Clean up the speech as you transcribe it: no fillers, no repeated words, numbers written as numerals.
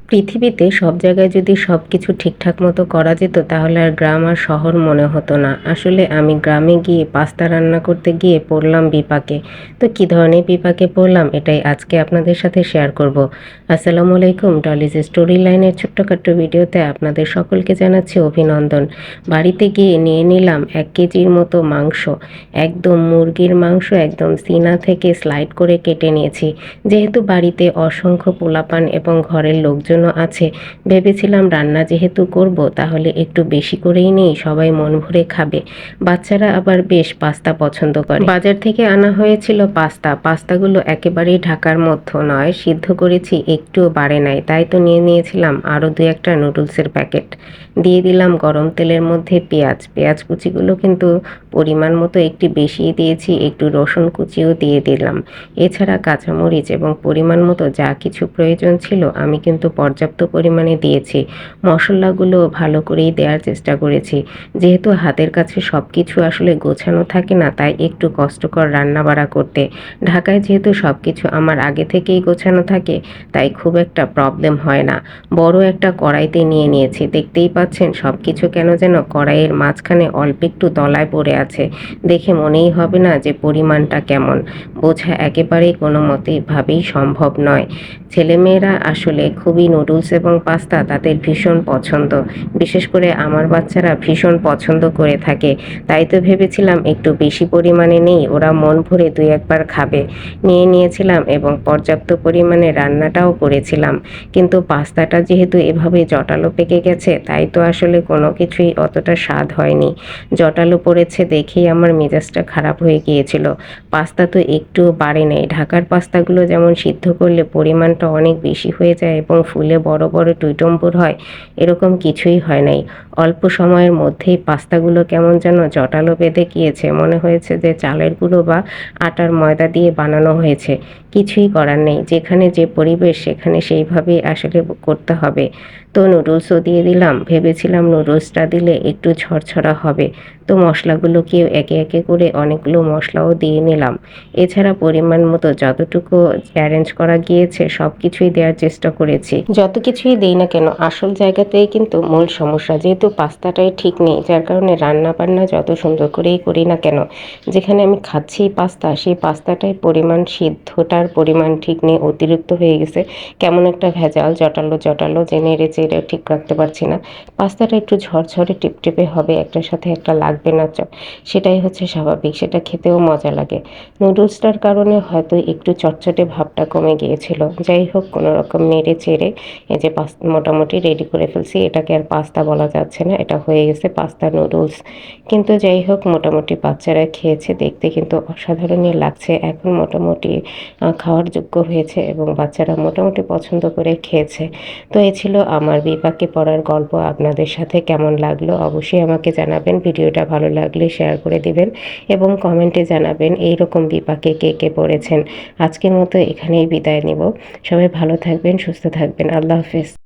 পৃথিবীতে সব জায়গায় যদি সব কিছু ঠিকঠাক মতো করা যেত তাহলে আর গ্রাম আর শহর মনে হতো না। আসলে আমি গ্রামে গিয়ে পাস্তা রান্না করতে গিয়ে পড়লাম বিপাকে। তো কী ধরনের বিপাকে পড়লাম এটাই আজকে আপনাদের সাথে শেয়ার করব। আসসালামু আলাইকুম, ডলিজ স্টোরি লাইনের ছোট্টখাট্ট ভিডিওতে আপনাদের সকলকে জানাচ্ছি অভিনন্দন। বাড়িতে গিয়ে নিয়ে নিলাম 1 কেজির মতো মাংস। একদম মুরগির মাংস, একদম সিনা থেকে স্লাইড করে কেটে নিয়েছি। যেহেতু বাড়িতে অসংখ্য পোলাপান এবং ঘরের লোকজন আছে, ভেবেছিলাম রান্না যেহেতু করব তাহলে একটু বেশি করেই নেই, সবাই মন ভরে খাবে। বাচ্চারা আবার বেশ পাস্তা পছন্দ করে। বাজার থেকে আনা হয়েছিল পাস্তাগুলো একেবারেই ঢাকার মধ্যে নয়, সিদ্ধ করেছি একটুও বাড়ে নাই, তাই তো নিয়ে নিয়েছিলাম আরও 2-1টা নুডলসের প্যাকেট। দিয়ে দিলাম গরম তেলের মধ্যে পেঁয়াজ কুচিগুলো কিন্তু পরিমাণ মতো একটু বেশিই দিয়েছি, একটু রসুন কুচিও দিয়ে দিলাম। এছাড়া কাঁচামরিচ এবং পরিমাণ মতো যা কিছু প্রয়োজন ছিল আমি কিন্তু পর্যাপ্ত পরিমাণে দিয়েছি। মশলাগুলো ভালো করেই দেওয়ার চেষ্টা করেছি। যেহেতু হাতের কাছে সব কিছু আসলে গোছানো থাকে না, তাই একটু কষ্টকর রান্নাবাড়া করতে। ঢাকায় যেহেতু সব কিছু আমার আগে থেকেই গোছানো থাকে, তাই খুব একটা প্রবলেম হয় না। বড় একটা কড়াইতে নিয়ে নিয়েছি, দেখতেই পাচ্ছেন সব কিছু কেন যেন কড়াইয়ের মাঝখানে অল্প একটু তলায় পড়ে আছে। দেখে মনেই হবে না যে পরিমাণটা কেমন। বোঝা একেবারেই কোনো মতেভাবেই সম্ভব নয়। ছেলেমেয়েরা আসলে খুবই নুডলস এবং পাস্তা তাদের ভীষণ পছন্দ। বিশেষ করে আমার বাচ্চারা ভীষণ পছন্দ করে থাকে। তাই তো ভেবেছিলাম একটু বেশি পরিমাণে নেই, ওরা মন ভরে 2-1 বার খাবে। নিয়ে নিয়েছিলাম এবং পর্যাপ্ত পরিমাণে রান্নাটাও করেছিলাম। কিন্তু পাস্তাটা যেহেতু এভাবে জটালো পেকে গেছে, তাই তো আসলে কোনো কিছুই অতটা স্বাদ হয়নি। জটালো পড়েছে দেখেই আমার মেজাজটা খারাপ হয়ে গিয়েছিল। পাস্তা তো একটুও বাড়ে নাই। ঢাকার পাস্তাগুলো যেমন সিদ্ধ করলে পরিমাণটা অনেক বেশি হয়ে যায় এবং ফুলে বড় বড় টুইটম্বুর হয়, এরকম কিছুই হয় নাই। অল্প সময়ের মধ্যেই পাস্তাগুলো কেমন যেন জটালো বেঁধে গিয়েছে, মনে হয়েছে যে চালের গুঁড়ো বা আটার ময়দা দিয়ে বানানো হয়েছে। কিছুই করার নেই, যেখানে যে পরিবেশ সেখানে সেইভাবেই আসলে করতে হবে। তো নুডলসও দিয়ে দিলাম, ভেবেছিলাম নুডলসটা দিলে একটু ঝরঝরা হবে। তো মশলাগুলোকে একে একে করে অনেকগুলো মশলাও দিয়ে নিলাম। এছাড়া পরিমাণ মতো যতটুকু অ্যারেঞ্জ করা গিয়েছে সব কিছুই দেওয়ার চেষ্টা করেছি। যত কিছুই দেই না কেন আসল জায়গাতেই কিন্তু মূল সমস্যা। যেহেতু পাস্তাটাই ঠিক নেই, যার কারণে রান্না বান্না যত সুন্দর করেই করি না কেন, যেখানে আমি খাচ্ছি পাস্তা, সেই পাস্তাটাই পরিমাণ সিদ্ধটার পরিমাণ ঠিক নেই, অতিরিক্ত হয়ে গেছে। কেমন একটা ভেজাল জটালো যে নেড়ে চেড়ে ঠিক রাখতে পারছি না। পাস্তাটা একটু ঝরঝরে টিপটিপে হবে, একটার সাথে একটা লাগবে না, সেটাই হচ্ছে স্বাভাবিক, সেটা খেতেও মজা লাগে। নুডলসটার কারণে হয়তো একটু চটচটে ভাবটা কমে গিয়েছিল। যাই হোক, কোনো রকম নেড়ে চেড়ে এই যে পাস্তা মোটামুটি রেডি করে ফেলছি। এটাকে আর পাস্তা বলা যাচ্ছে না, এটা হয়ে গেছে পাস্তা নুডলস। কিন্তু যাই হোক, মোটামুটি বাচ্চারা খেয়েছে, দেখতে কিন্তু অসাধারণই লাগছে। এখন মোটামুটি খাওয়ার যোগ্য হয়েছে এবং বাচ্চারা মোটামুটি পছন্দ করে খেয়েছে। তো এই ছিল আমার বিপাকে পড়ার গল্প। আপনাদের সাথে কেমন লাগলো অবশ্যই আমাকে জানাবেন। ভিডিওটা ভালো লাগলে শেয়ার করে দিবেন এবং কমেন্টে জানাবেন এইরকম বিপাকে কে কে পড়েছেন। আজকের মতো এখানেই বিদায় নেব। সবাই ভালো থাকবেন, সুস্থ থাকবেন। আল্লাহ হাফেজ।